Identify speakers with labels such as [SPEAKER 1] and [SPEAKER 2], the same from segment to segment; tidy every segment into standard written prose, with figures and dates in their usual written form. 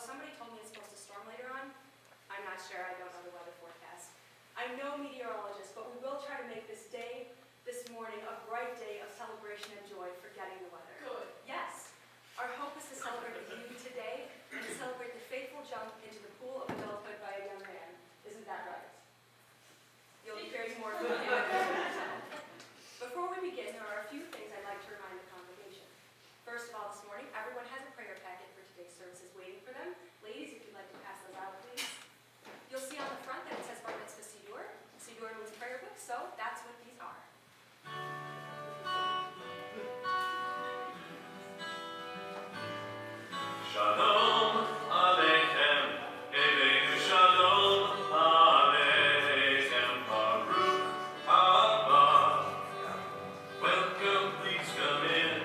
[SPEAKER 1] somebody told me it's supposed to storm later on. I'm not sure. I don't know the weather forecast. I'm no meteorologist, but we will try to make this day, this morning, a bright day of celebration and joy, forgetting the weather.
[SPEAKER 2] Good.
[SPEAKER 1] Yes. Our hope is to celebrate with you today and to celebrate the faithful jump into the pool of adulthood by a young man. Isn't that right? You'll be hearing more from you. Before we begin, there are a few things I'd like to remind the congregation. First of all, this morning, everyone has a prayer packet for today's services waiting for them. Ladies, if you'd like to pass those out, please. You'll see on the front that it says Bar Mitzvah Sidur. Sidur means prayer book, so that's what these are.
[SPEAKER 3] Shalom Aleichem, Eveinu Shalom Aleichem, Baruch Haba. Welcome, please come in.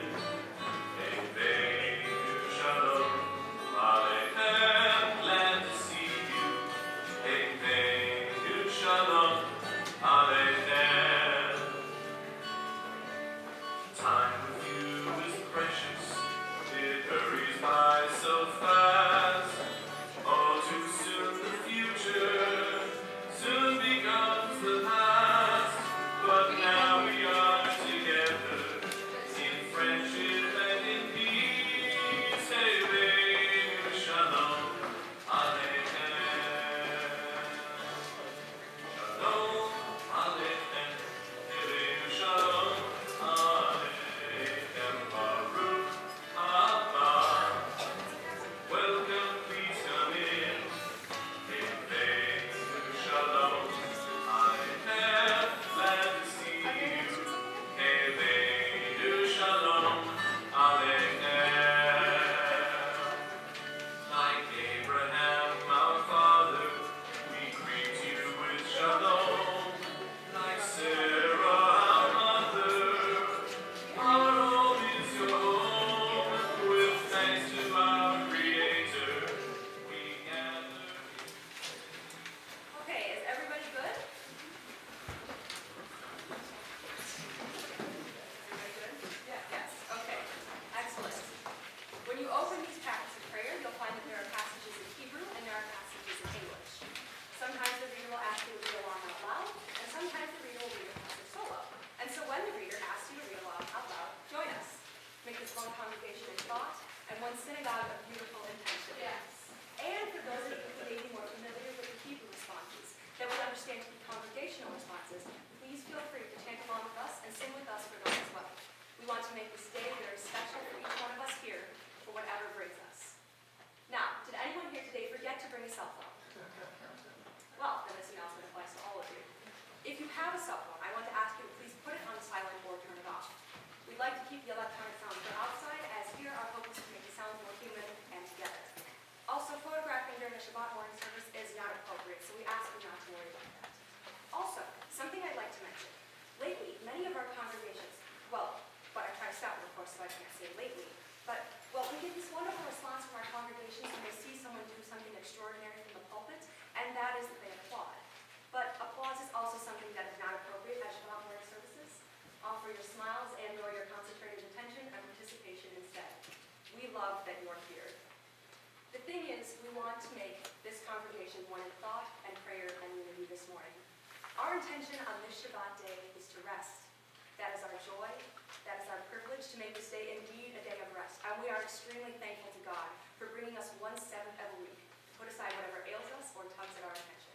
[SPEAKER 3] Eveinu Shalom Aleichem, glad to see you. Eveinu Shalom Aleichem. Time with you is precious. It hurries by so fast. Oh, too soon the future soon becomes the past. But now we are together in friendship and in peace. Eveinu Shalom Aleichem. Shalom Aleichem. Eveinu Shalom Aleichem. Baruch Haba. Welcome, please come in. Eveinu Shalom Aleichem. Glad to see you. Eveinu Shalom Aleichem. Like Abraham, our father, we greet you with shalom. Like Sarah, our mother, our home is your home. With thanks to our Creator, we gather.
[SPEAKER 1] Okay, is everybody good? Everybody good? Yeah. Yes. Okay. Excellent. When you open these packets of prayer, you'll find that there are passages in Hebrew and there are passages in English. Sometimes the reader will ask you to read along out loud, and sometimes the reader will read a passage solo. And so when the reader asks you to read along out loud, join us. Make this one congregation in thought and one synagogue of beautiful intention.
[SPEAKER 2] Yes.
[SPEAKER 1] And for those of you who may be more familiar with the Hebrew responses that would understand the congregational responses, please feel free to chant along with us and sing with us for those as well. We want to make this day very special for each one of us here for whatever brings us. Now, did anyone here today forget to bring a cell phone? Well, then this announcement applies to all of you. If you have a cell phone, I want to ask you to please put it on the silent or turn it off. We'd like to keep the electronic sounds from outside, as here our hope is to make the sounds more human and together. Also, photographing during the Shabbat morning service is not appropriate, so we ask you not to worry about that. Also, something I'd like to mention. Lately, many of our congregations, but I try to stop it, of course, so I can't say lately, but, we get this wonderful response from our congregations when they see someone do something extraordinary from the pulpit, and that is that they applaud. But applause is also something that is not appropriate at Shabbat morning services. Offer your smiles and/or your concentrated attention and participation instead. We love that you're here. The thing is, we want to make this congregation one in thought and prayer and unity this morning. Our intention on this Shabbat day is to rest. That is our joy. That is our privilege to make this day indeed a day of rest. And we are extremely thankful to God for bringing us 1/7 of a week to put aside whatever ails us or tugs at our attention.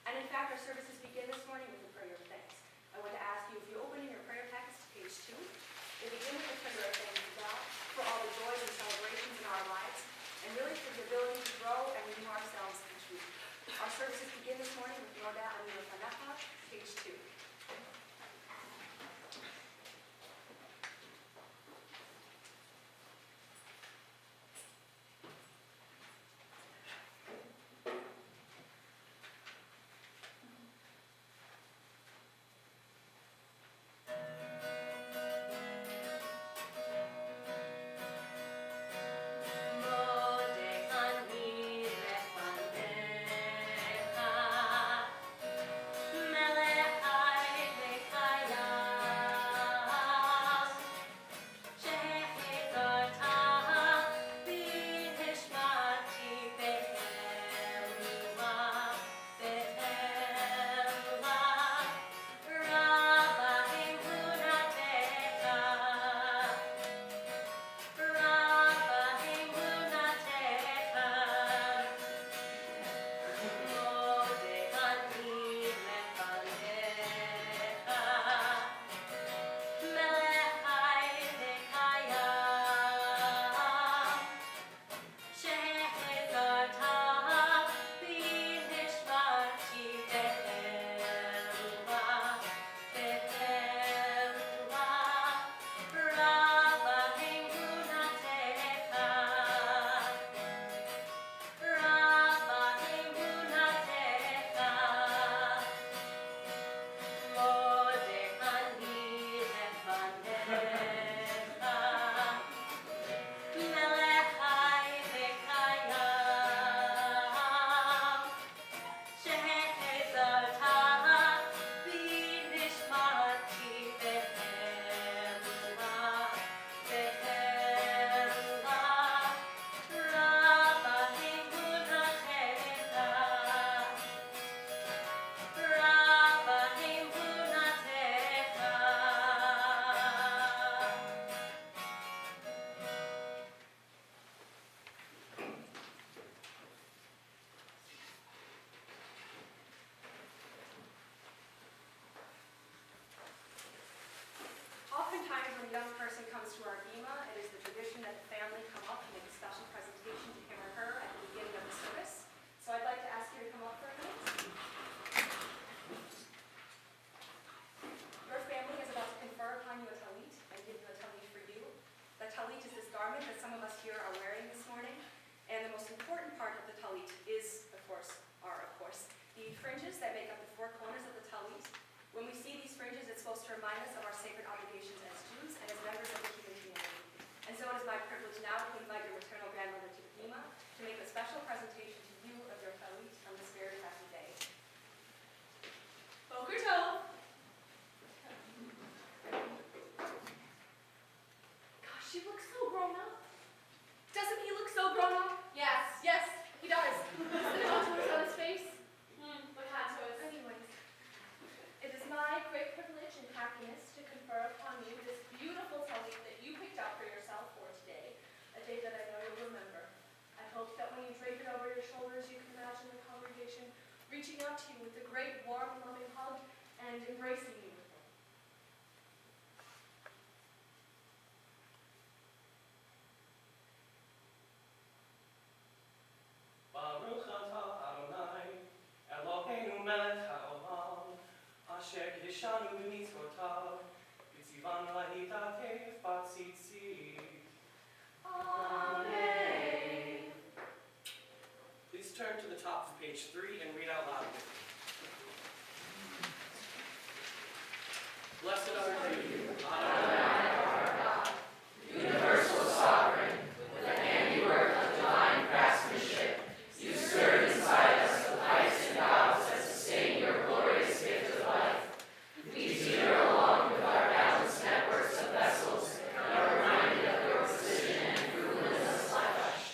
[SPEAKER 1] And in fact, our services begin this morning with a prayer of thanks. I want to ask you, if you open in your prayer packets to page 2, they begin with a prayer of thanks to God for all the joys and celebrations in our lives, and really for the ability to grow and renew ourselves each week. Our services begin this morning with Noda Aviva, page 2.
[SPEAKER 4] Melech
[SPEAKER 1] reaching out to you with a great, warm, loving hug and embracing you.
[SPEAKER 2] Baruch atah Adonai, Eloheinu melech haolam, asher kiddushanu b'mitzvotav, v'tzivanu lahitatev b'tzitzit.
[SPEAKER 1] Amen.
[SPEAKER 2] Please turn to the top of page 3 and read out loud with me. Blessed are you, Adonai, our God, universal sovereign, with the handiwork of divine craftsmanship. You stirred inside us the pipes and valves that sustain your glorious gift of life. We teeter along with our balanced networks of vessels and are reminded of your precision and fruitfulness of flesh.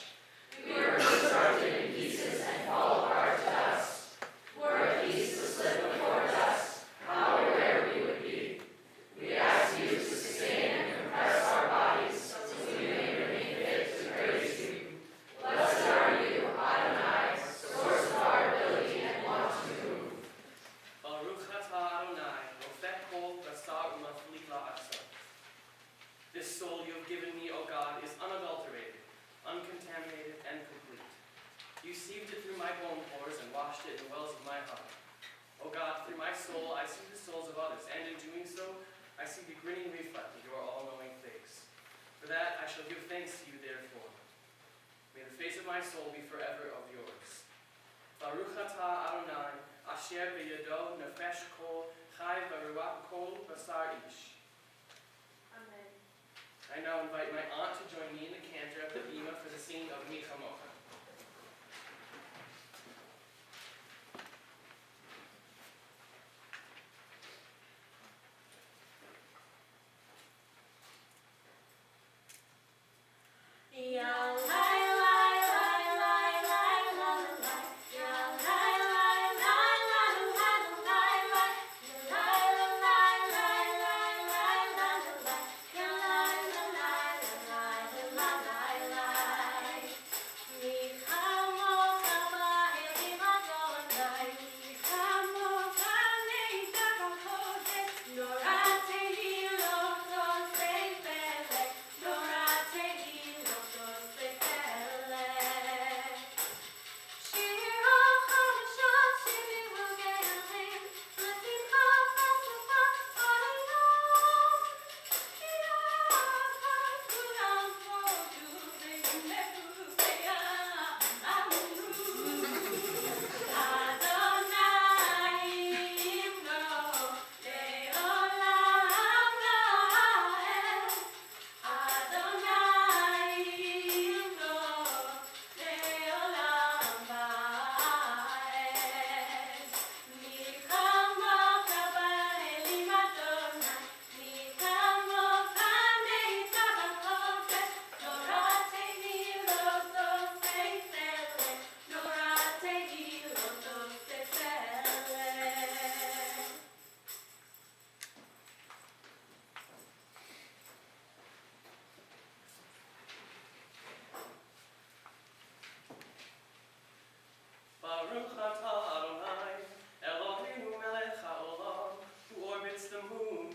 [SPEAKER 2] We were constructed in pieces and fall apart to dust. Were a piece to slip before dust, how or where we would be. We ask you to sustain and compress our bodies so we may remain fit to praise you. Blessed are you, Adonai, source of our ability and want to move. Baruch atah Adonai, ofek kol basar umafli la'asa. This soul you have given me, O God, is unadulterated, uncontaminated, and complete. You sieved it through my bone pores and washed it in the wells of my heart. O God, through my soul I see the souls of others, and in doing so, I see the grinning reflect of your all-knowing face. For that I shall give thanks to you, therefore. May the face of my soul be forever of yours. Baruch atah Adonai, asher b'yado nefesh kol chai v'ruach kol basar ish.
[SPEAKER 1] Amen.
[SPEAKER 2] I now invite my aunt to join me in the cantor at the bima for the singing of Mi Chamocha. Baruch atah Adonai, Eloheinu melech haolam, who orbits the moon.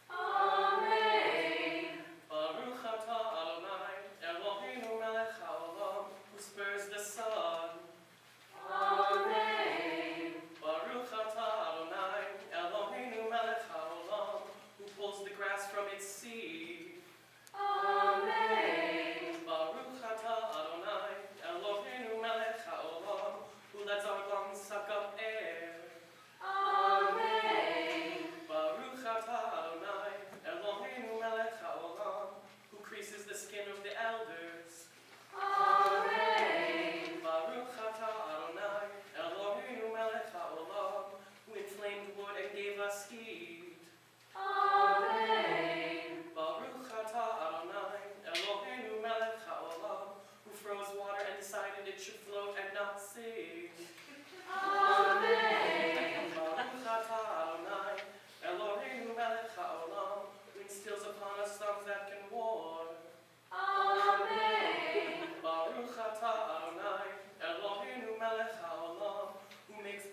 [SPEAKER 1] Amen.
[SPEAKER 2] Baruch atah Adonai, Eloheinu melech haolam, who spurs the sun.
[SPEAKER 1] Amen.
[SPEAKER 2] Baruch atah Adonai, Eloheinu melech haolam, who pulls the grass from its seed.
[SPEAKER 1] Amen.
[SPEAKER 2] Baruch atah Adonai, Eloheinu melech haolam, who lets our lungs suck up air.
[SPEAKER 1] Amen.
[SPEAKER 2] Baruch atah Adonai, Eloheinu melech haolam, who creases the skin of the elders.
[SPEAKER 1] Amen.
[SPEAKER 2] Baruch atah Adonai, Eloheinu melech haolam, who inflamed wood and gave us heat.
[SPEAKER 1] Amen.
[SPEAKER 2] Baruch atah Adonai, Eloheinu melech haolam, who froze water and decided it should float and not sink.
[SPEAKER 1] Amen.
[SPEAKER 2] Baruch atah Adonai, Eloheinu melech haolam, who instills upon us songs that can war.
[SPEAKER 1] Amen.
[SPEAKER 2] Baruch atah Adonai, Eloheinu melech haolam, who makes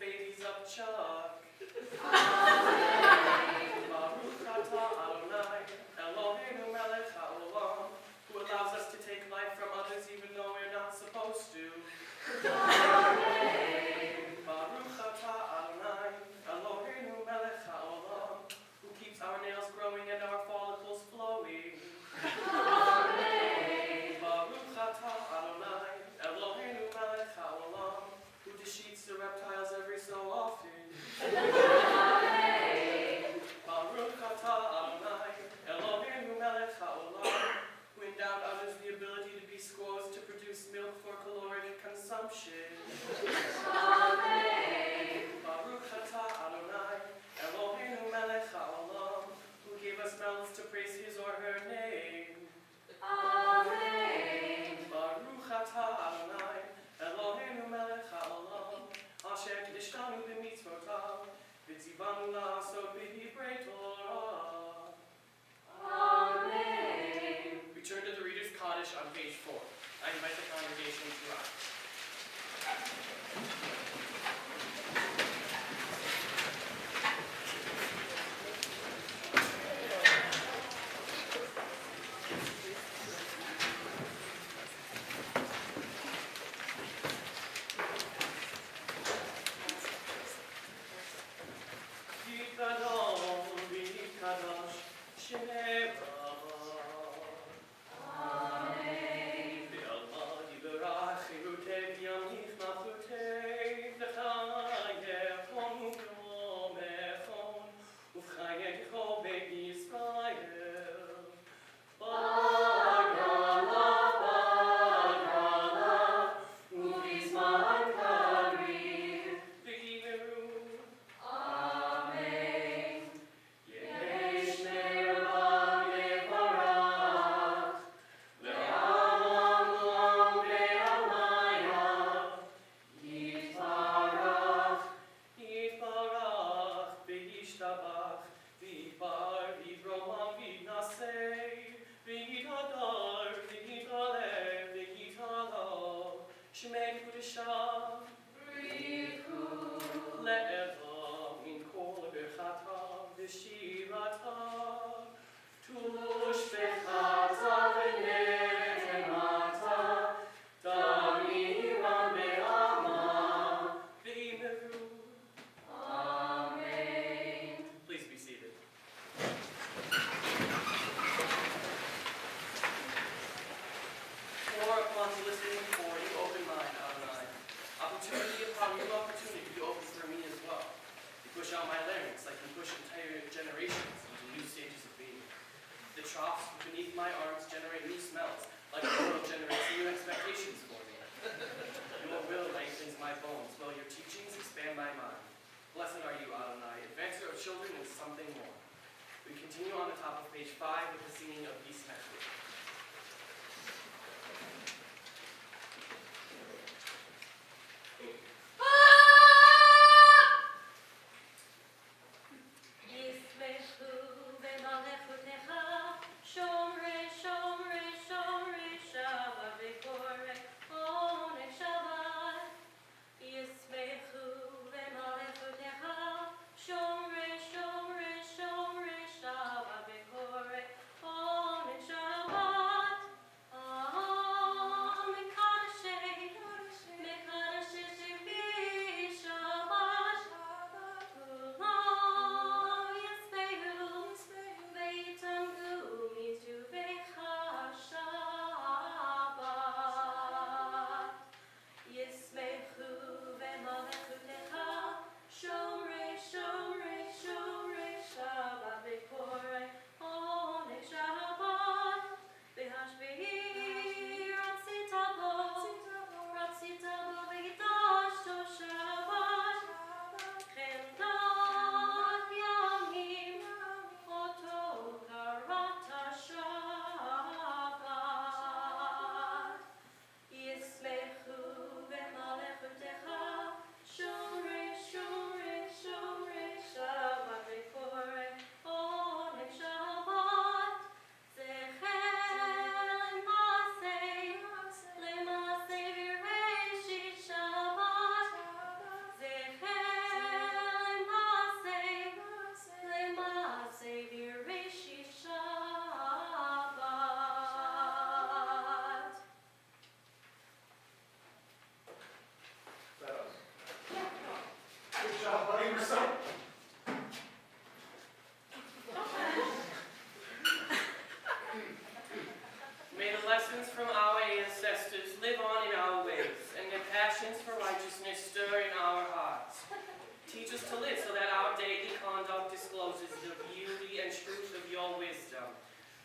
[SPEAKER 4] presumption.
[SPEAKER 2] Amen.
[SPEAKER 4] Baruch atah Adonai, Eloheinu melech haolam, who gave us mouths to praise his or her name.
[SPEAKER 2] Amen.
[SPEAKER 4] Baruch atah Adonai, Eloheinu melech haolam, asher nishtanu b'mitzvotav, v'tzivanu la'asot b'divrei Torah.
[SPEAKER 2] Amen.
[SPEAKER 4] We turn to the Reader's Kaddish on page 4. I invite the congregation to rise.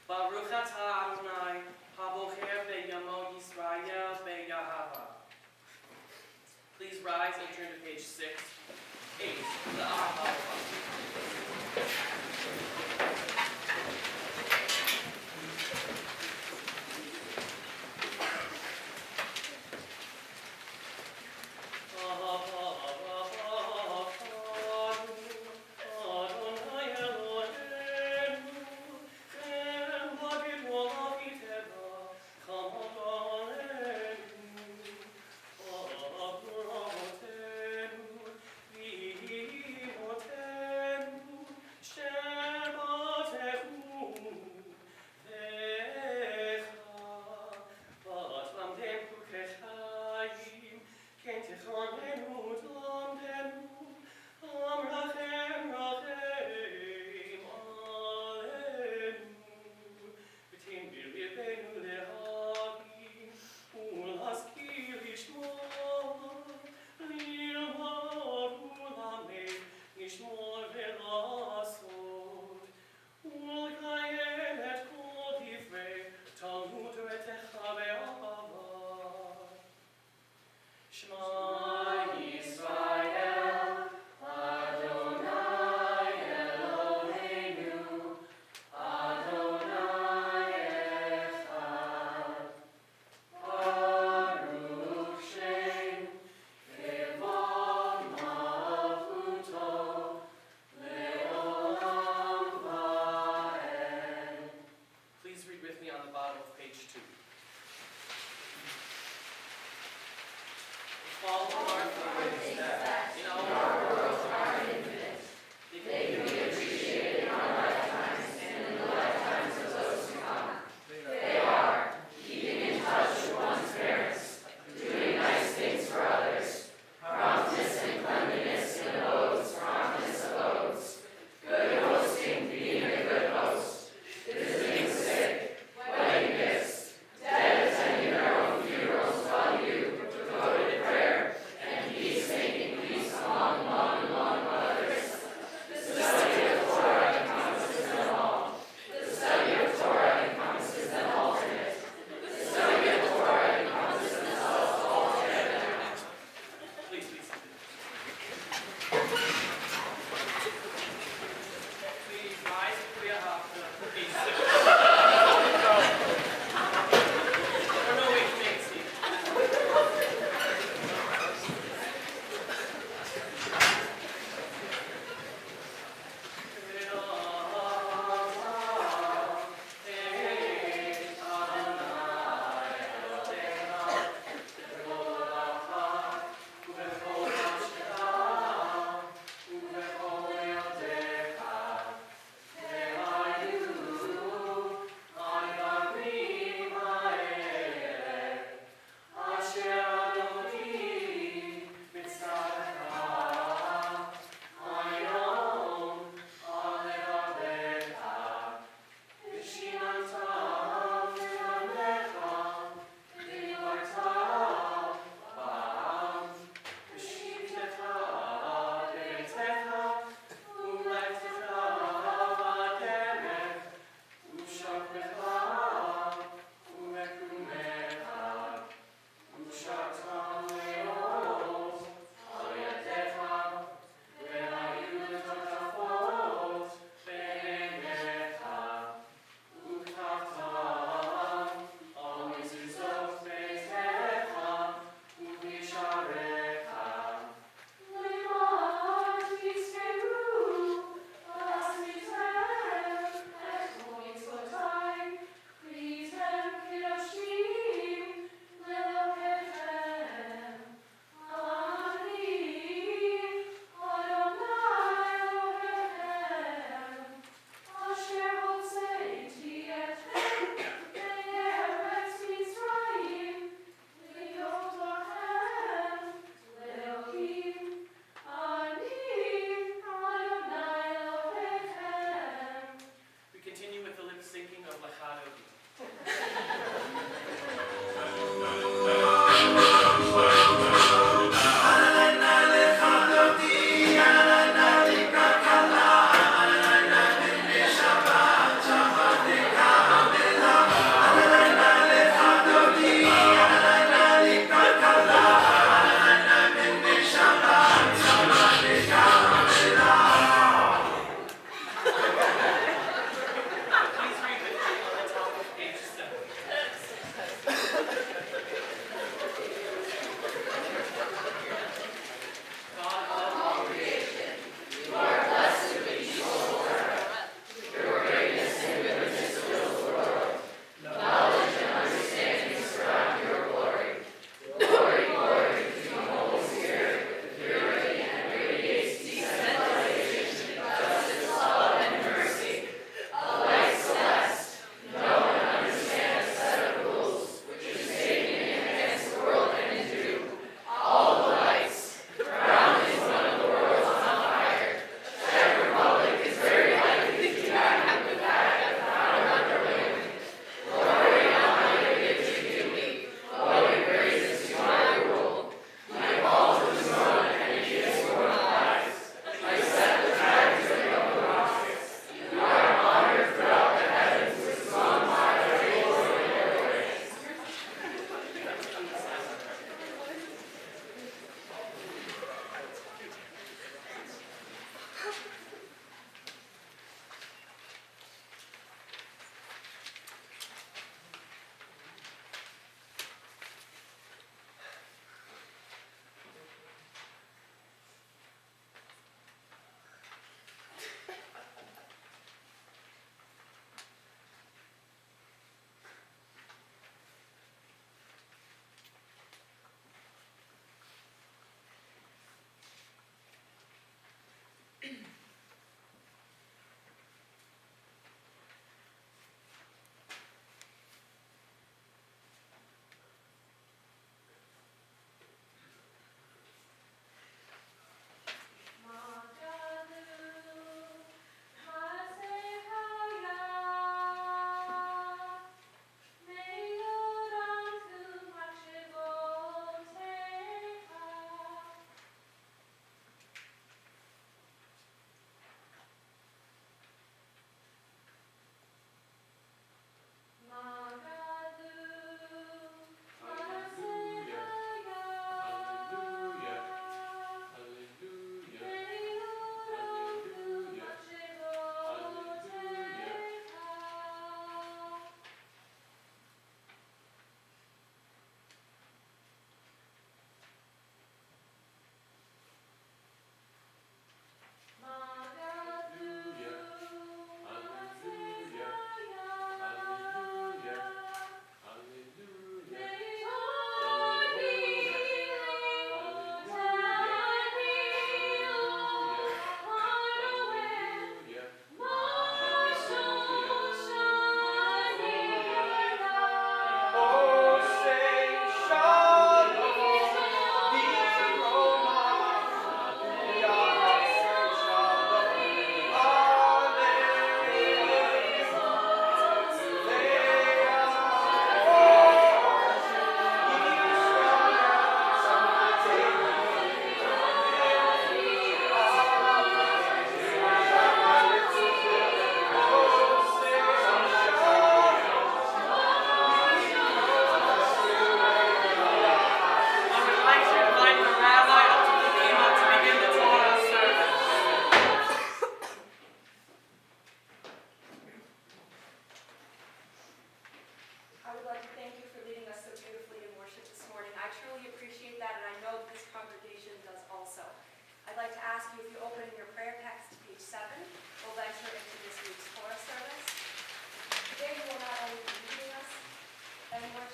[SPEAKER 4] Baruch atah Adonai, habocher beyamo Yisrael beyahava. rise and turn to page 6. 8. The Aviva.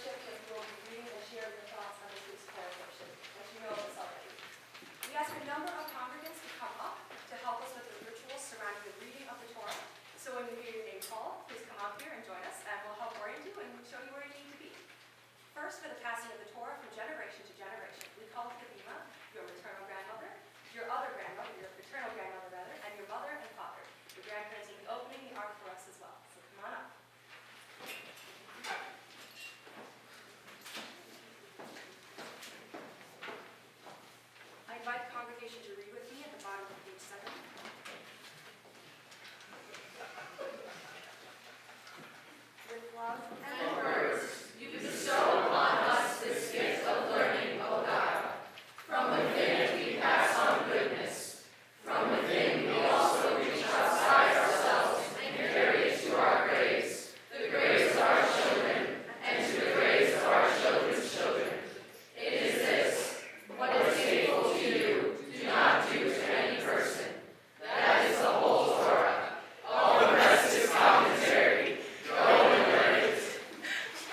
[SPEAKER 1] worship that you will be reading and sharing your thoughts on this week's Torah portion, as you know this already. We ask a number of congregants to come up to help us with the rituals surrounding the reading of the Torah. So when you hear your name called, please come out here and join us, and we'll help orient you and show you where you need to be. First, for the passing of the Torah from generation to generation, we call it Aviva, your maternal grandmother, your other grandmother, your paternal grandmother rather, and your mother and father. Your grandparents will be opening the ark for us as well. So come on up. I invite the congregation to read with me at the bottom of page 7. With love and
[SPEAKER 2] words, you bestow upon us this gift of learning, O God. From within we pass on goodness. From within we also reach outside ourselves and carry it to our graves, the graves of our children, and to the graves of our children's children. It is this: what is hateful to you, do not do to any person. That is the whole Torah. All the rest is commentary. Go and learn it.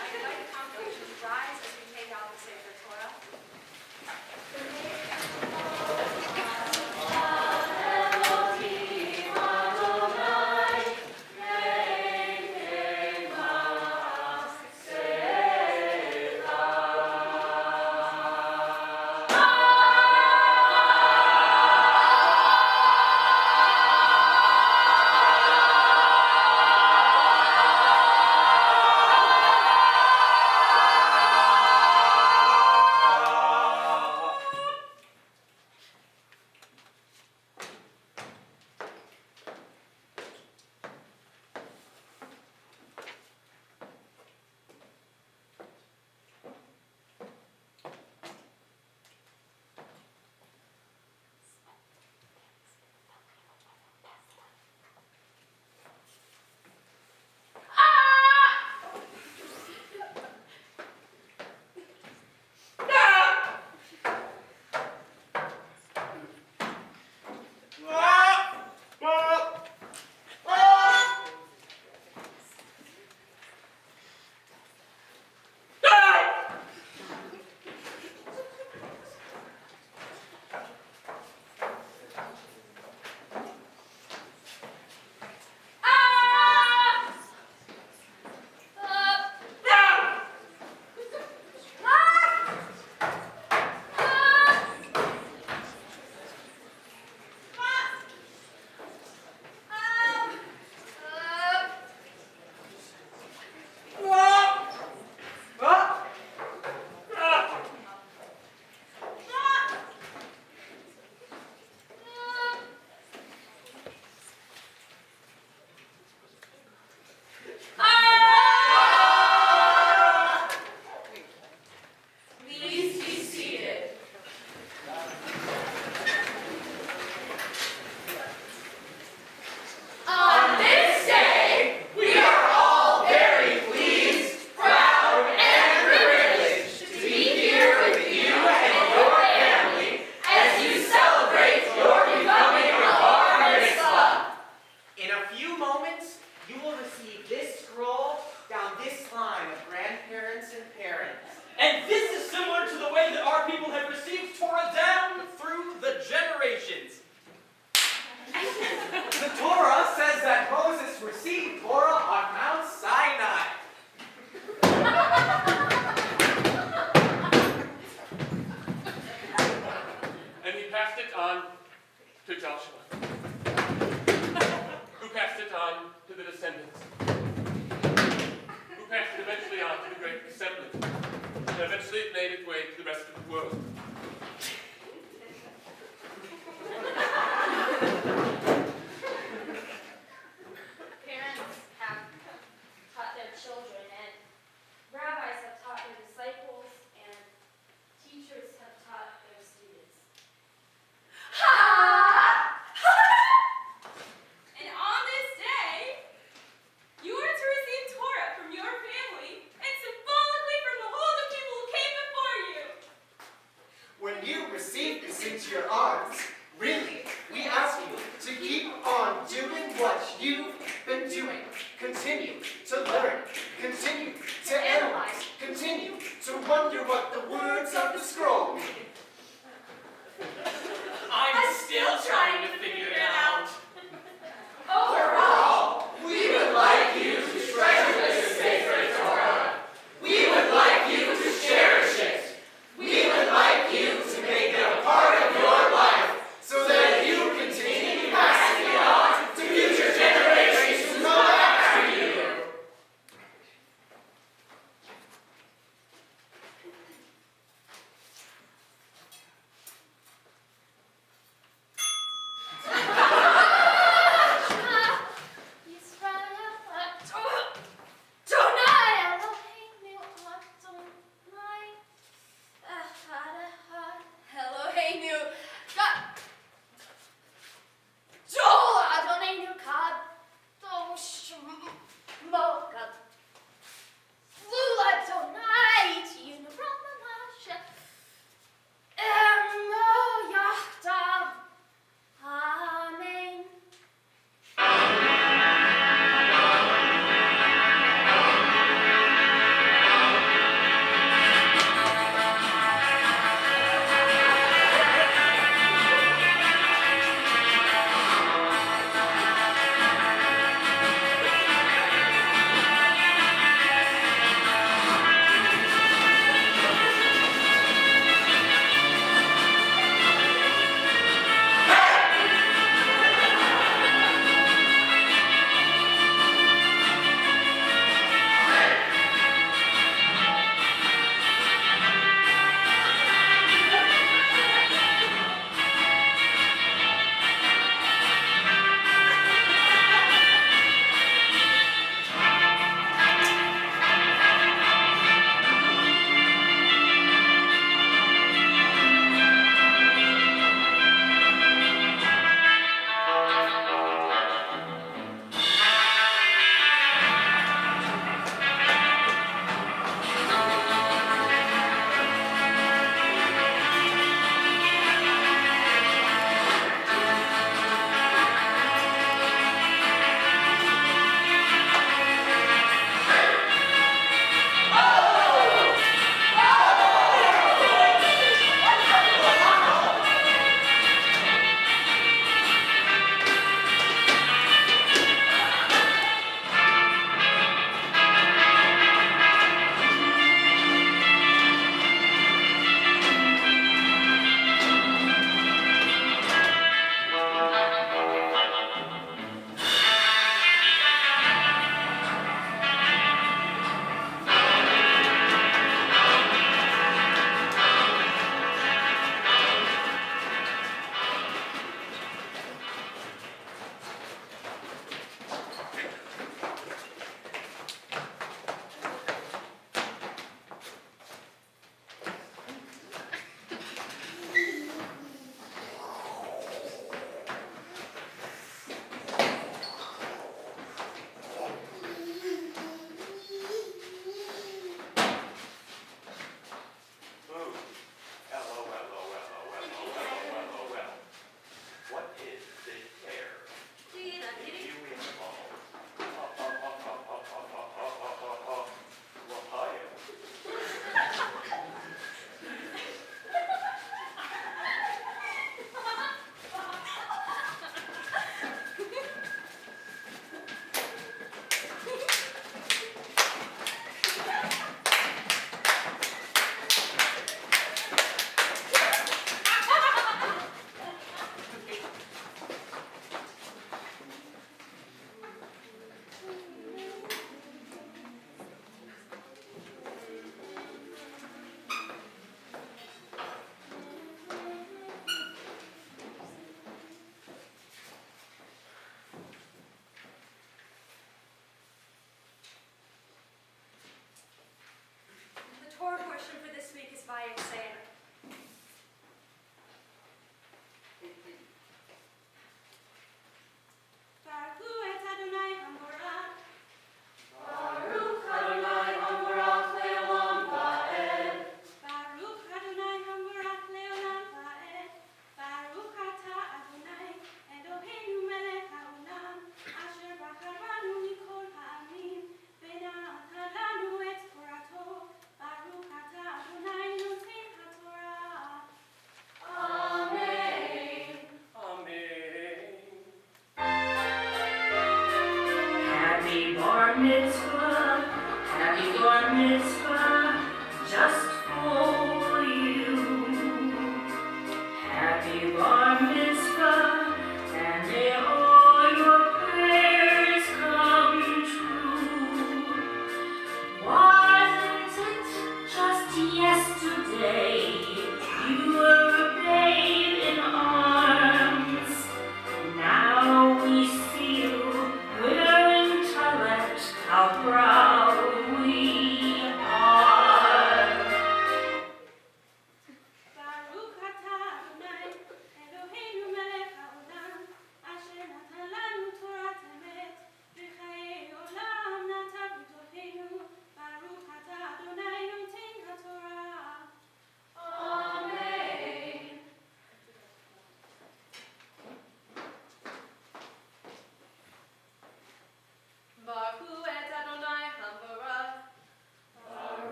[SPEAKER 1] I invite the congregation to rise as we take out the Sefer Torah.
[SPEAKER 5] Continue to learn, continue to analyze, continue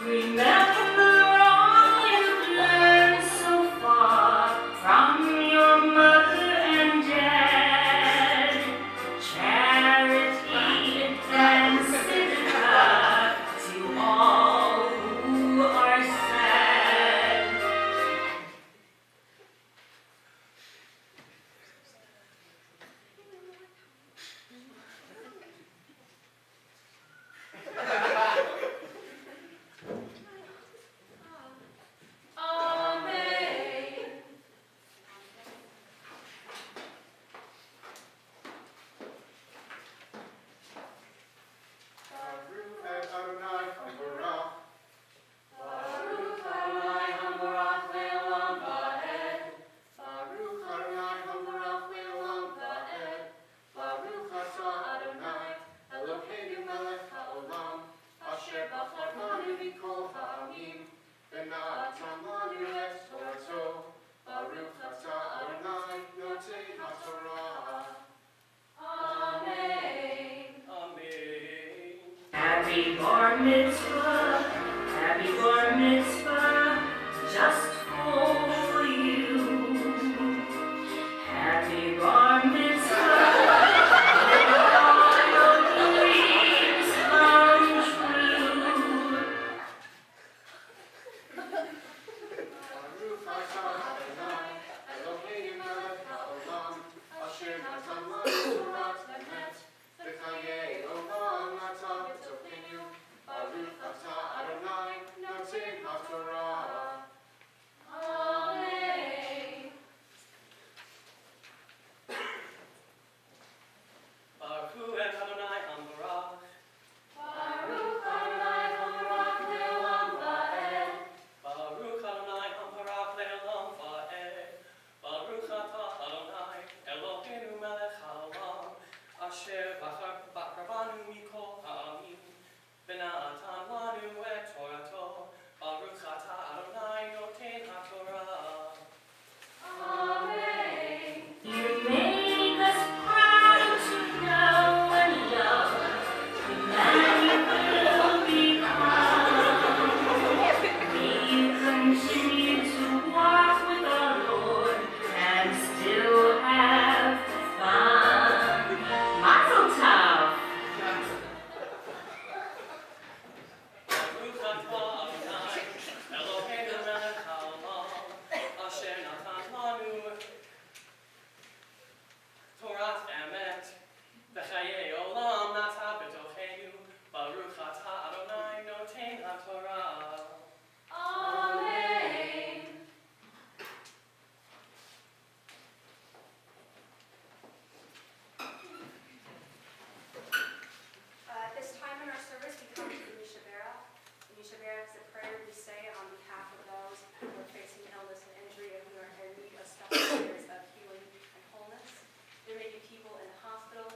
[SPEAKER 2] Remember all you've learned so far from your mother and dad. Charity and sympathy to all who are sad. Happy Bar Mitzvah, happy Bar Mitzvah, just for you. Happy Bar Mitzvah, all your dreams come true. Mazel Tov!
[SPEAKER 1] At this time in our service, we come to the Mishabera. The Mishabera is a prayer we say on behalf of those who are facing illness and injury and who are in need of special prayers of healing and wholeness. There may be people in the hospital,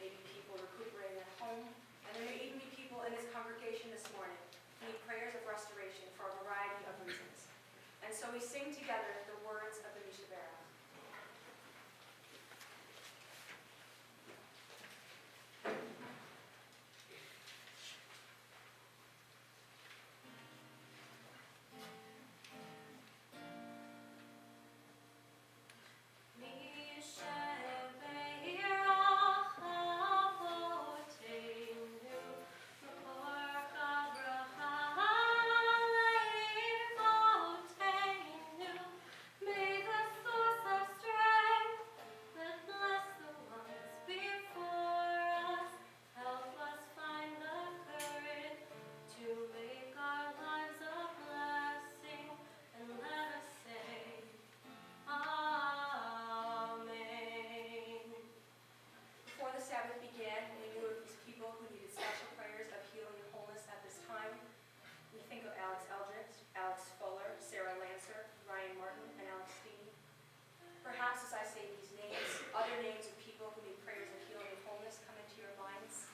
[SPEAKER 1] maybe people recuperating at home, and there may even be people in this congregation this morning who need prayers of restoration for a variety of reasons. And so we sing together the words of the Mishabera. Perhaps as I say these names, other names of people who need prayers of healing and wholeness come into your minds.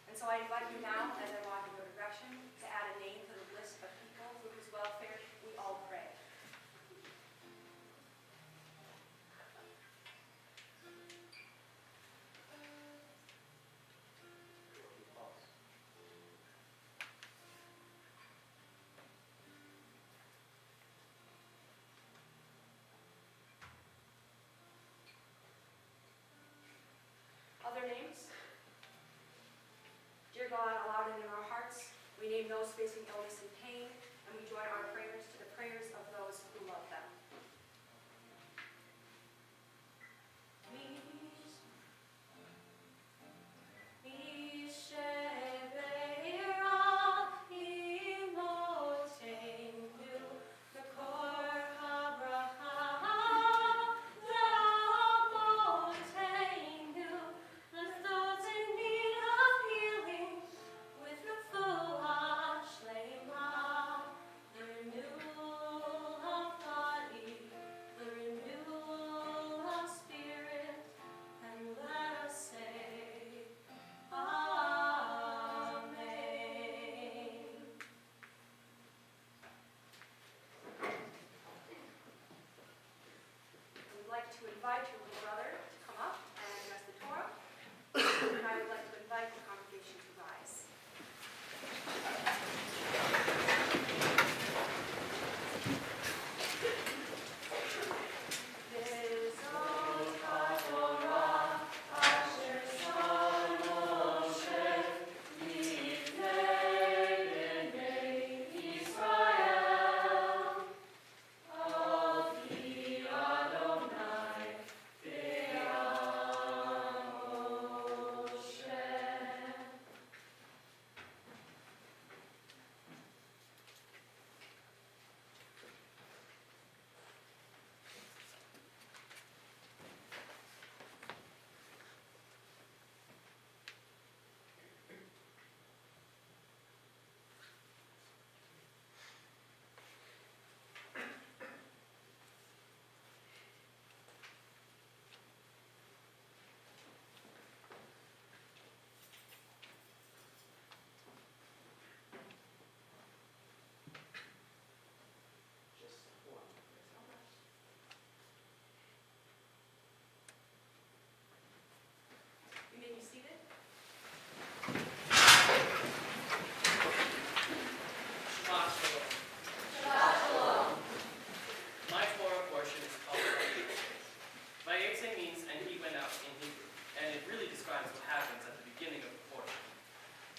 [SPEAKER 1] And so I invite you now, as I walk in your direction, to add a name to the list of people for whose welfare we all pray. those facing illness and pain, and we join our prayers to the prayers of those who love them. To invite your little brother to come up and address the Torah, and I would like to invite the congregation to rise. You may be seated.
[SPEAKER 4] Shabbat Shalom.
[SPEAKER 2] Shabbat Shalom.
[SPEAKER 4] My Torah portion is called Vayetze. Vayetze means "and he went out" in Hebrew, and it really describes what happens at the beginning of the portion.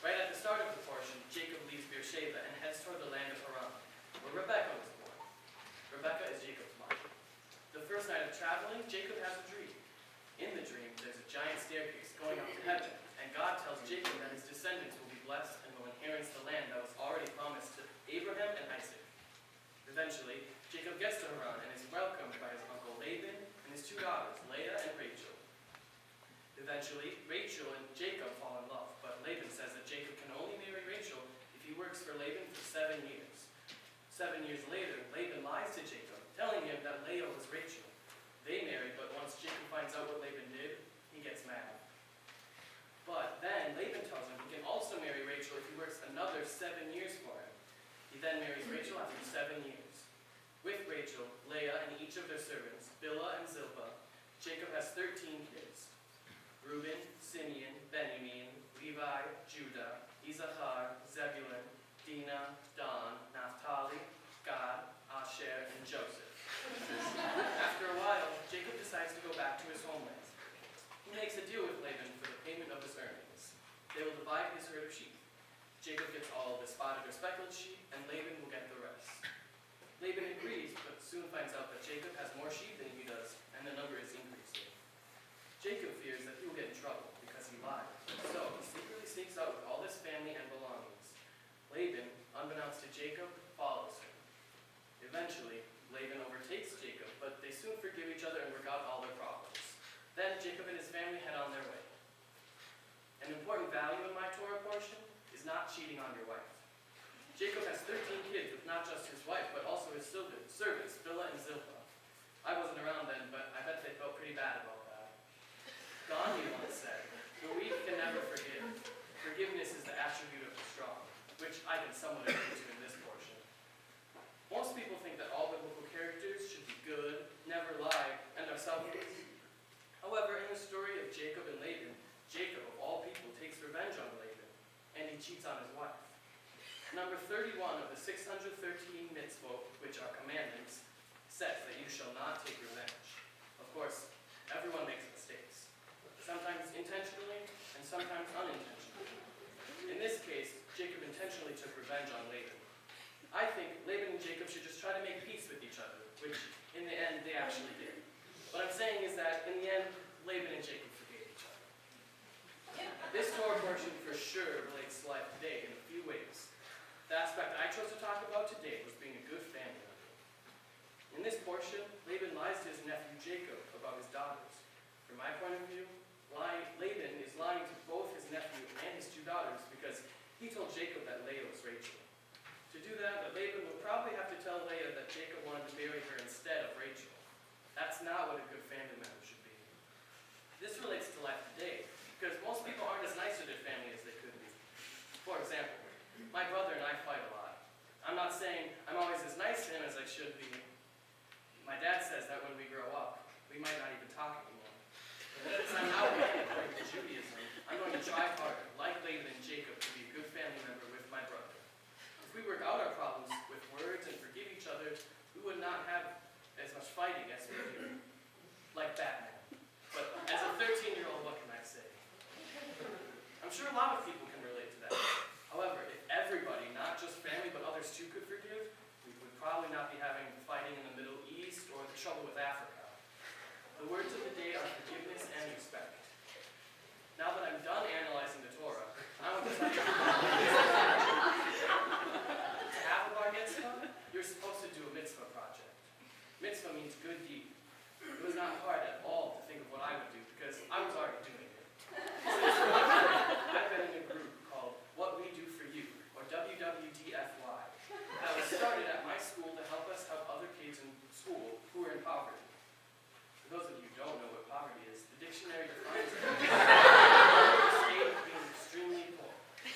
[SPEAKER 4] Right at the start of the portion, Jacob leaves Beersheba and heads toward the land of Haran, where Rebekah was born. Rebekah is Jacob's mom. The first night of traveling, Jacob has a dream. In the dream, there's a giant staircase going up to heaven, and God tells Jacob that his descendants will be blessed and will inherit the land that was already promised to Abraham and Isaac. Eventually, Jacob gets to Haran and is welcomed by his uncle Laban and his two daughters, Leah and Rachel. Eventually, Rachel and Jacob fall in love, but Laban says that Jacob can only marry Rachel if he works for Laban for 7 years. 7 years later, Laban lies to Jacob, telling him that Leah was Rachel. They marry, but once Jacob finds out what Laban did, he gets mad. But then Laban tells him he can also marry Rachel if he works another 7 years for him. He then marries Rachel after 7 years. With Rachel, Leah, and each of their servants, Bilhah and Zilpah, Jacob has 13 kids. Reuben, Simeon, Benjamin, Levi, Judah, Issachar, Zebulun, Dinah, Dan, Naphtali, Gad, Asher, and Joseph. After a while, Jacob decides to go back to his homeland. He makes a deal with Laban for the payment of his earnings. They will divide his herd of sheep. Jacob gets all of the spotted or speckled sheep, and Laban will get the rest. Laban agrees, but soon finds out that Jacob has more sheep than he does, and the number is increasing. Jacob fears that he will get in trouble because he lied, so he secretly sneaks out with all his family and belongings. Laban, unbeknownst to Jacob, follows him. Eventually, Laban overtakes Jacob, but they soon forgive each other and work out all their problems. Then Jacob and his family head on their way. An important value in my Torah portion is not cheating on your wife. Jacob has 13 kids with not just his wife, but also his servants, Bilhah and Zilpah. I wasn't around then, but I bet they felt pretty bad about that. Gandhi once said, "The weak can never forgive. Forgiveness is the attribute of the strong," which I can somewhat agree to in this portion. Most people think that all biblical characters should be good, never lie, and are selfless. However, in the story of Jacob and Laban, Jacob, of all people, takes revenge on Laban, and he cheats on his wife. Number 31 of the 613 mitzvot, which are commandments, says that you shall not take revenge. Of course, everyone makes mistakes, sometimes intentionally and sometimes unintentionally. In this case, Jacob intentionally took revenge on Laban. I think Laban and Jacob should just try to make peace with each other, which in the end they actually did. What I'm saying is that in the end, Laban and Jacob forgave each other. This Torah portion for sure relates to life today in a few ways. The aspect I chose to talk about today was being a good family member. In this portion, Laban lies to his nephew Jacob about his daughters. From my point of view, Laban is lying to both his nephew and his two daughters because he told Jacob that Leah was Rachel. To do that, Laban will probably have to tell Leah that Jacob wanted to marry her instead of Rachel. That's not what a good family member should be. This relates to life today, because most people aren't as nice to their family as they could be. For example, my brother and I fight a lot. I'm not saying I'm always as nice to him as I should be. My dad says that when we grow up, we might not even talk anymore. Since I'm now according to Judaism, I'm going to try harder, like Laban and Jacob, to be a good family member with my brother. If we work out our problems with words and forgive each other, we would not have as much fighting as we do. Like Batman. But as a 13-year-old, what can I say? I'm sure a lot of people can relate to that. However, if everybody, not just family, but others too, could forgive, we would probably not be having fighting in the Middle East or the trouble with Africa. The words of the day are forgiveness and respect. Now that I'm done analyzing the Torah, I want to tell you to have a Bar Mitzvah, you're supposed to do a mitzvah project. Mitzvah means good deed. It was not hard at all to think of what I would do because I was already doing it. I've been in a group called What We Do For You, or WWDFY, that was started at my school to help us help other kids in school who are in poverty. For those of you who don't know what poverty is, the dictionary defines it as a state of being extremely poor.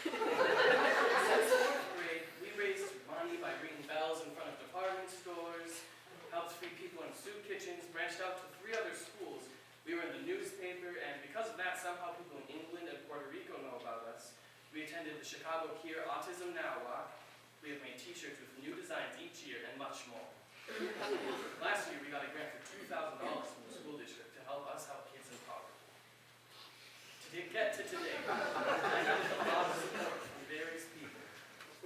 [SPEAKER 4] Since 4th grade, we raised money by ringing bells in front of department stores, helped feed people in soup kitchens, branched out to 3 other schools. We were in the newspaper, and because of that, somehow people in England and Puerto Rico know about us. We attended the Chicago Kier Autism Now Walk. We have made t-shirts with new designs each year, and much more. Last year, we got a grant for $2,000 from the school district to help us help kids in poverty. To get to today, I needed a lot of support from various people.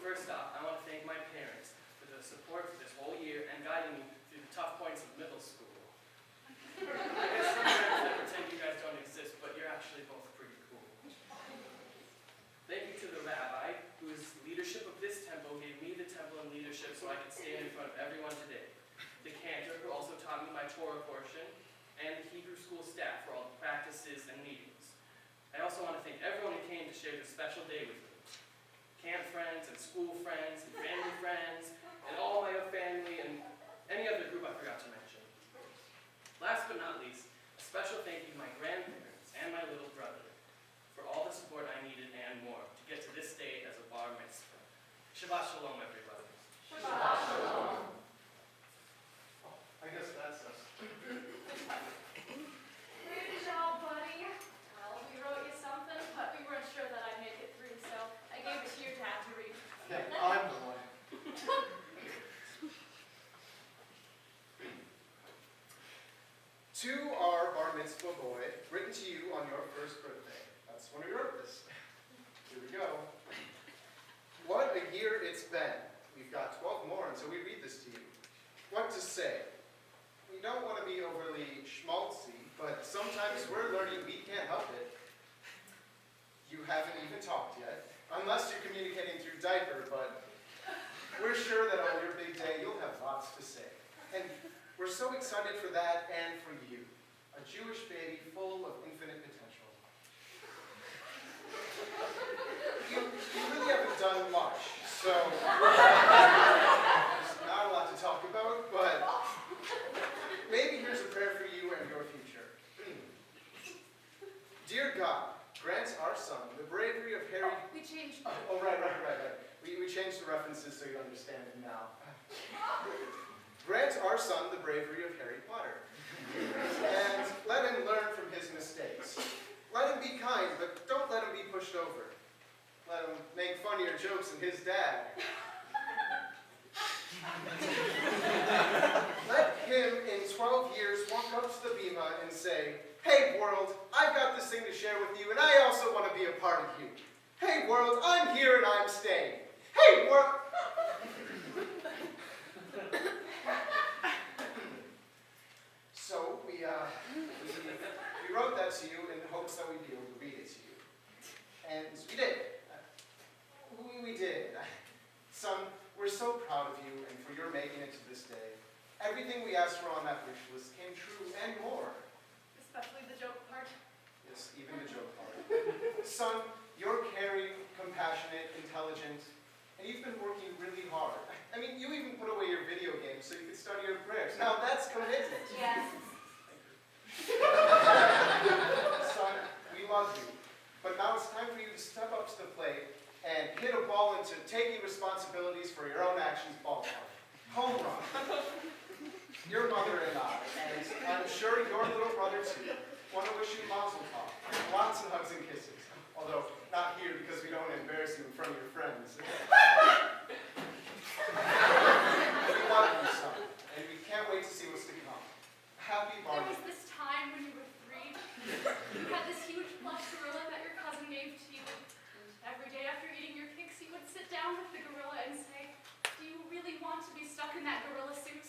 [SPEAKER 4] First off, I want to thank my parents for the support for this whole year and guiding me through the tough points of middle school. I guess some parents might pretend you guys don't exist, but you're actually both pretty cool. Thank you to the rabbi, whose leadership of this temple gave me the temple and leadership so I could stand in front of everyone today. The cantor, who also taught me my Torah portion, and the Hebrew school staff for all the practices and meetings. I also want to thank everyone who came to share this special day with me. Camp friends and school friends and family friends, and all my other family and any other group I forgot to mention. Last but not least, a special thank you to my grandparents and my little brother for all the support I needed and more to get to this day as a Bar Mitzvah. Shabbat Shalom, everybody.
[SPEAKER 2] Shabbat Shalom.
[SPEAKER 5] I guess that's us.
[SPEAKER 1] Good job, buddy. Well, we wrote you something, but we weren't sure that I'd make it through, so I gave it to your dad to read.
[SPEAKER 5] Yeah, I'm the one. To our Bar Mitzvah boy, written to you on your first birthday. That's when we wrote this. Here we go. What a year it's been. We've got 12 more until we read this to you. What to say? We don't want to be overly schmaltzy, but sometimes we're learning we can't help it. You haven't even talked yet, unless you're communicating through diaper, but we're sure that on your big day you'll have lots to say. And we're so excited for that and for you, a Jewish baby full of infinite potential. You really haven't done much, so there's not a lot to talk about, but maybe here's a prayer for you and your future. Dear God, grant our son the bravery of Harry...
[SPEAKER 1] Oh, we changed.
[SPEAKER 5] Oh, right. We changed the references so you understand it now. Grant our son the bravery of Harry Potter. And let him learn from his mistakes. Let him be kind, but don't let him be pushed over. Let him make funnier jokes than his dad. Let him, in 12 years, walk up to the bima and say, "Hey world, I've got this thing to share with you, and I also want to be a part of you. Hey world, I'm here and I'm staying. Hey, what? So we wrote that to you in hopes that we'd be able to read it to you. And we did. We did. Son, we're so proud of you and for your making it to this day. Everything we asked for on that wish list came true and more.
[SPEAKER 1] Especially the joke part.
[SPEAKER 5] Yes, even the joke part. Son, you're caring, compassionate, intelligent, and you've been working really hard. I mean, you even put away your video games so you could study your prayers. Now that's commitment.
[SPEAKER 1] Yes.
[SPEAKER 5] Son, we love you. But now it's time for you to step up to the plate and hit a ball into taking responsibilities for your own actions ballpark. Home run. Your mother and I, and I'm sure your little brother too, want to wish you Mazel Tov. Lots of hugs and kisses. Although, not here because we don't want to embarrass you in front of your friends. We love you, son, and we can't wait to see what's to come. Happy Bar
[SPEAKER 1] There was
[SPEAKER 5] Mitzvah.
[SPEAKER 1] this time when you were 3. You had this huge plush gorilla that your cousin gave to you. And every day after eating your kicks, you would sit down with the gorilla and say, "Do you really want to be stuck in that gorilla suit?"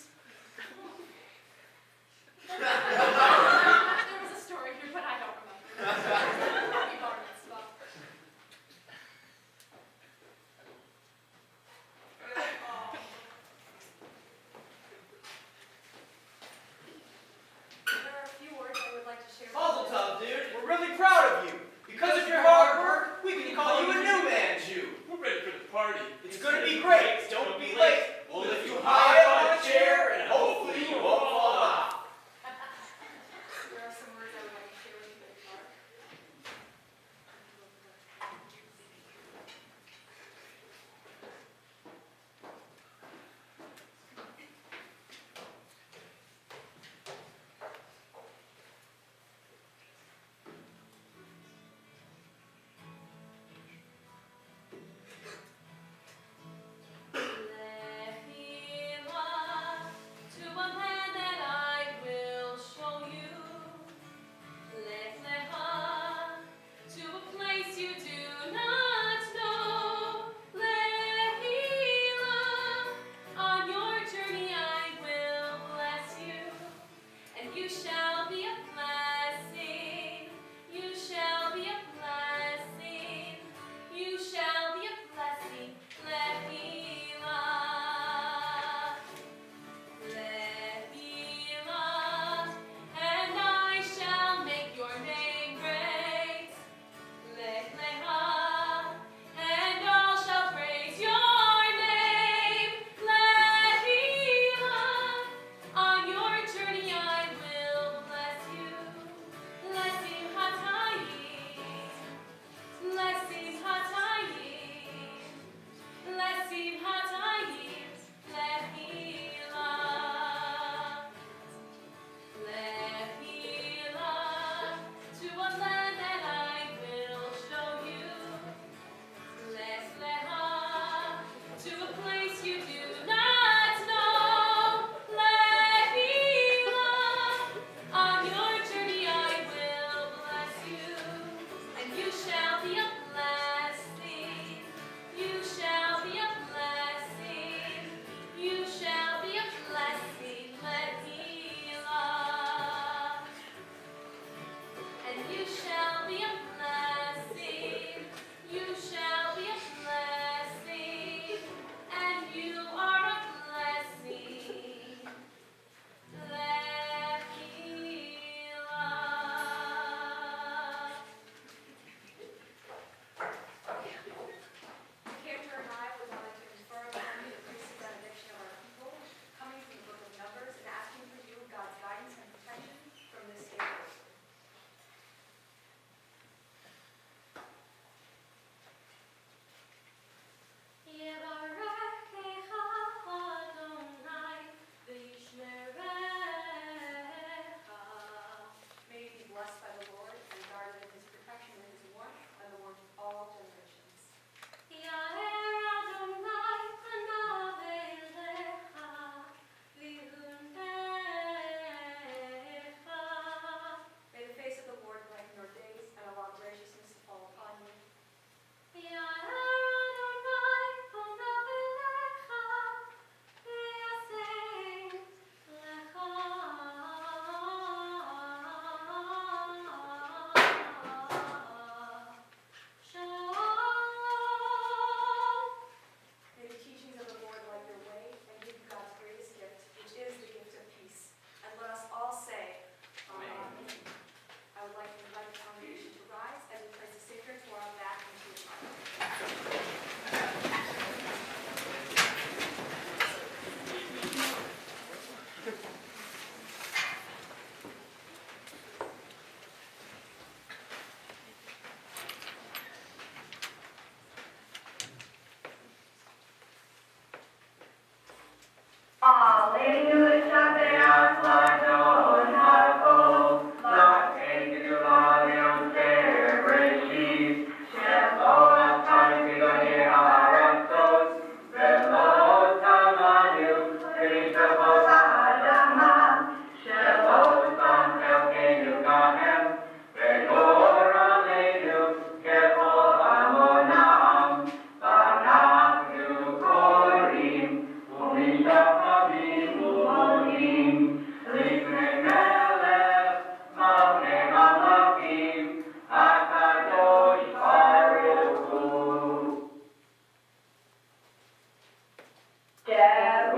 [SPEAKER 1] There was a story here, but I don't remember. Happy Bar Mitzvah. There are a few words I would like to share.
[SPEAKER 6] Mazel Tov, dude. We're really proud of you. Because of your hard work, we can call you a new man Jew.
[SPEAKER 3] We're ready for the party.
[SPEAKER 6] It's gonna be great. Don't be late. We'll lift you high up on a chair, and hopefully you won't fall off.
[SPEAKER 1] There are some words I would like to share with you that are.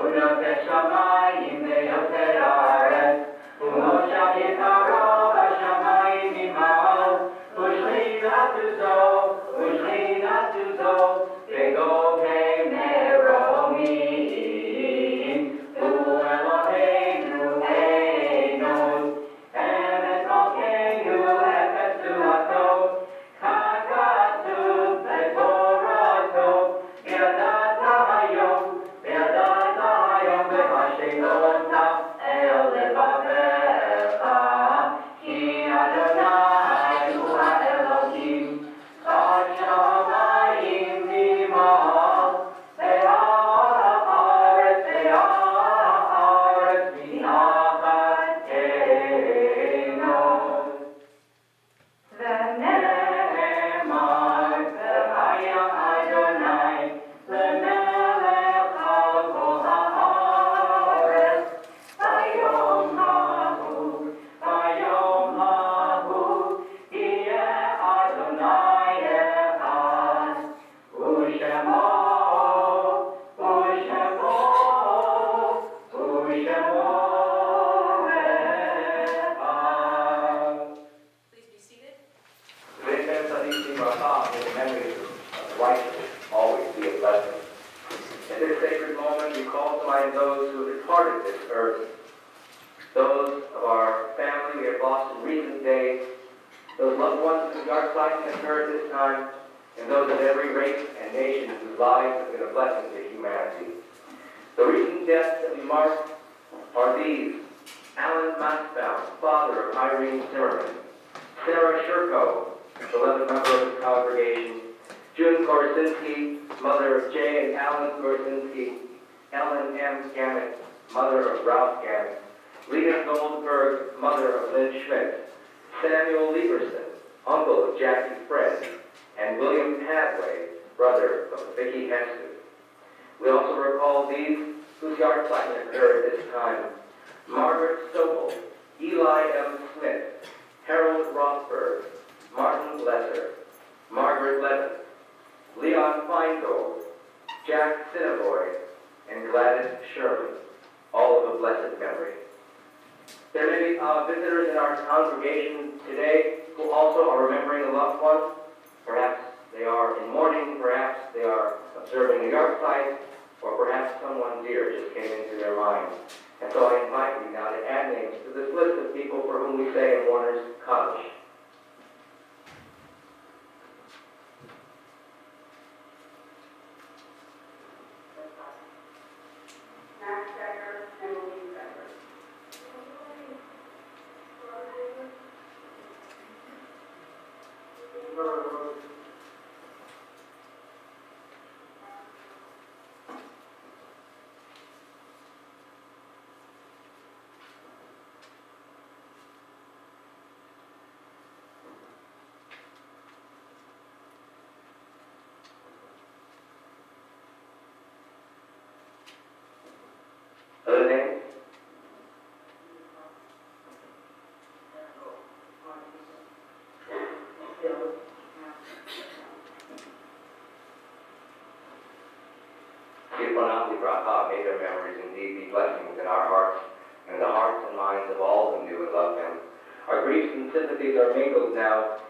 [SPEAKER 2] ונותן שמיים ויוצר הארץ, ומושב יקרו בשמיים ממעל, ושכינה תוזו בגובי מרומים, הוא אלוהינו עינו, אמת מלכנו אפס תנועתו, כך כתוב בתורתו, וידעת היום והשאלות אל לבביך, כי אדוני הוא האלוהים, חד שמיים ממעל, והארץ מתחת עינו. ונאמר והיה אדוני למלך על כל הארץ, ביום ההוא יהיה אדוני אחד, ושמו אחד.
[SPEAKER 1] Please be seated.
[SPEAKER 7] Today's Sadiq Bracha in the memory of the righteous always be a blessing. In this sacred moment, we call to mind those who have departed this earth, those of our family we have lost in recent days, those loved ones whose dark life has occurred this time, and those of every race and nation whose lives have been a blessing to humanity. The recent deaths that we mark are these: Alan Masbaum, father of Irene Zimmerman; Sarah Shurko, beloved member of the congregation; June Korsinski, mother of Jay and Alan Korsinski; Ellen M. Gammett, mother of Ralph Gammett; Lena Goldberg, mother of Lynn Schmidt; Samuel Lieberson, uncle of Jackie Fred; and William Padway, brother of Vicki Hester. We also recall these whose yard signing occurred at this time: Margaret Sobel, Eli M. Smith, Harold Rothberg, Martin Lesser, Margaret Levin, Leon Feingold, Jack Cinnaboy, and Gladys Sherman, all of a blessed memory. There may be visitors in our congregation today who also are remembering a loved one. Perhaps they are in mourning, perhaps they are observing a yard site, or perhaps someone dear just came into their mind. And so I invite you now to add names to this list of people for whom we say in mourner's cottage.
[SPEAKER 2] Max Becker, Emily Becker.
[SPEAKER 7] Other names? Xperimental Bracha, may their memories indeed be blessings in our hearts and in the hearts and minds of all who knew and loved them. Our griefs and sympathies are mingled now,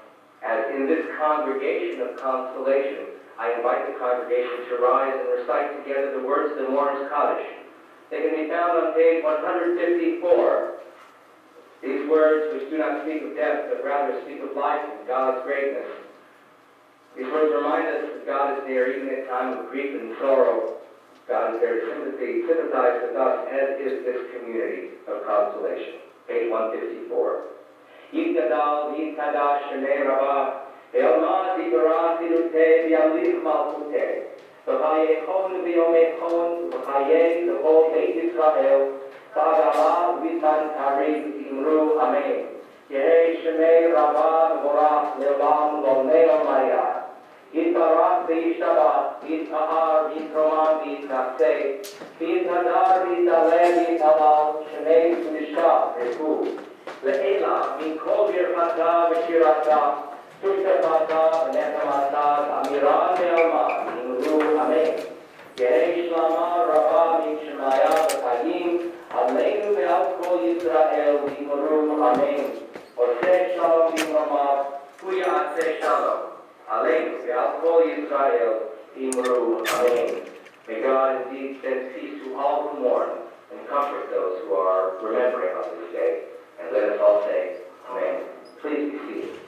[SPEAKER 7] as in this congregation of consolation, I invite the congregation to rise and recite together the words of the mourner's cottage. They can be found on page 154. These words, which do not speak of death, but rather speak of life and God's greatness. These words remind us that God is near even in time of grief and sorrow. God is there to sympathize with us, as is this community of consolation. Page 154. Yitgadal yitkadash shemei rabah, ve'olma zibara zilute v'yamlich malchute, v'chayechon v'yomechon, v'chayeh l'chol beit Yisrael, v'agala v'vitan karim imru amen. Yehei shemei rabah v'vorach le'olam l'olmei omayah. Yitbarach v'yishtabach, yitahar v'yitroman v'yitnaseh, v'yitadar v'yitaleh v'yitalal, shemei v'nishah v'eku. Le'ela min kol birchata v'shirata, tushkafata v'nechamata, amiran ve'alma, imru amen. Yehei Shlama Rabba Min Shemaya V'Chayim Aleinu Ve'al Kol Yisrael V'Imoru Amen. Oseh Shalom V'Imomav Huya Aseh Shalom Aleinu Ve'al Kol Yisrael V'Imoru Amen. May God indeed send peace to all who mourn and comfort those who are remembering on this day. And let us all say, Amen. Please be seated.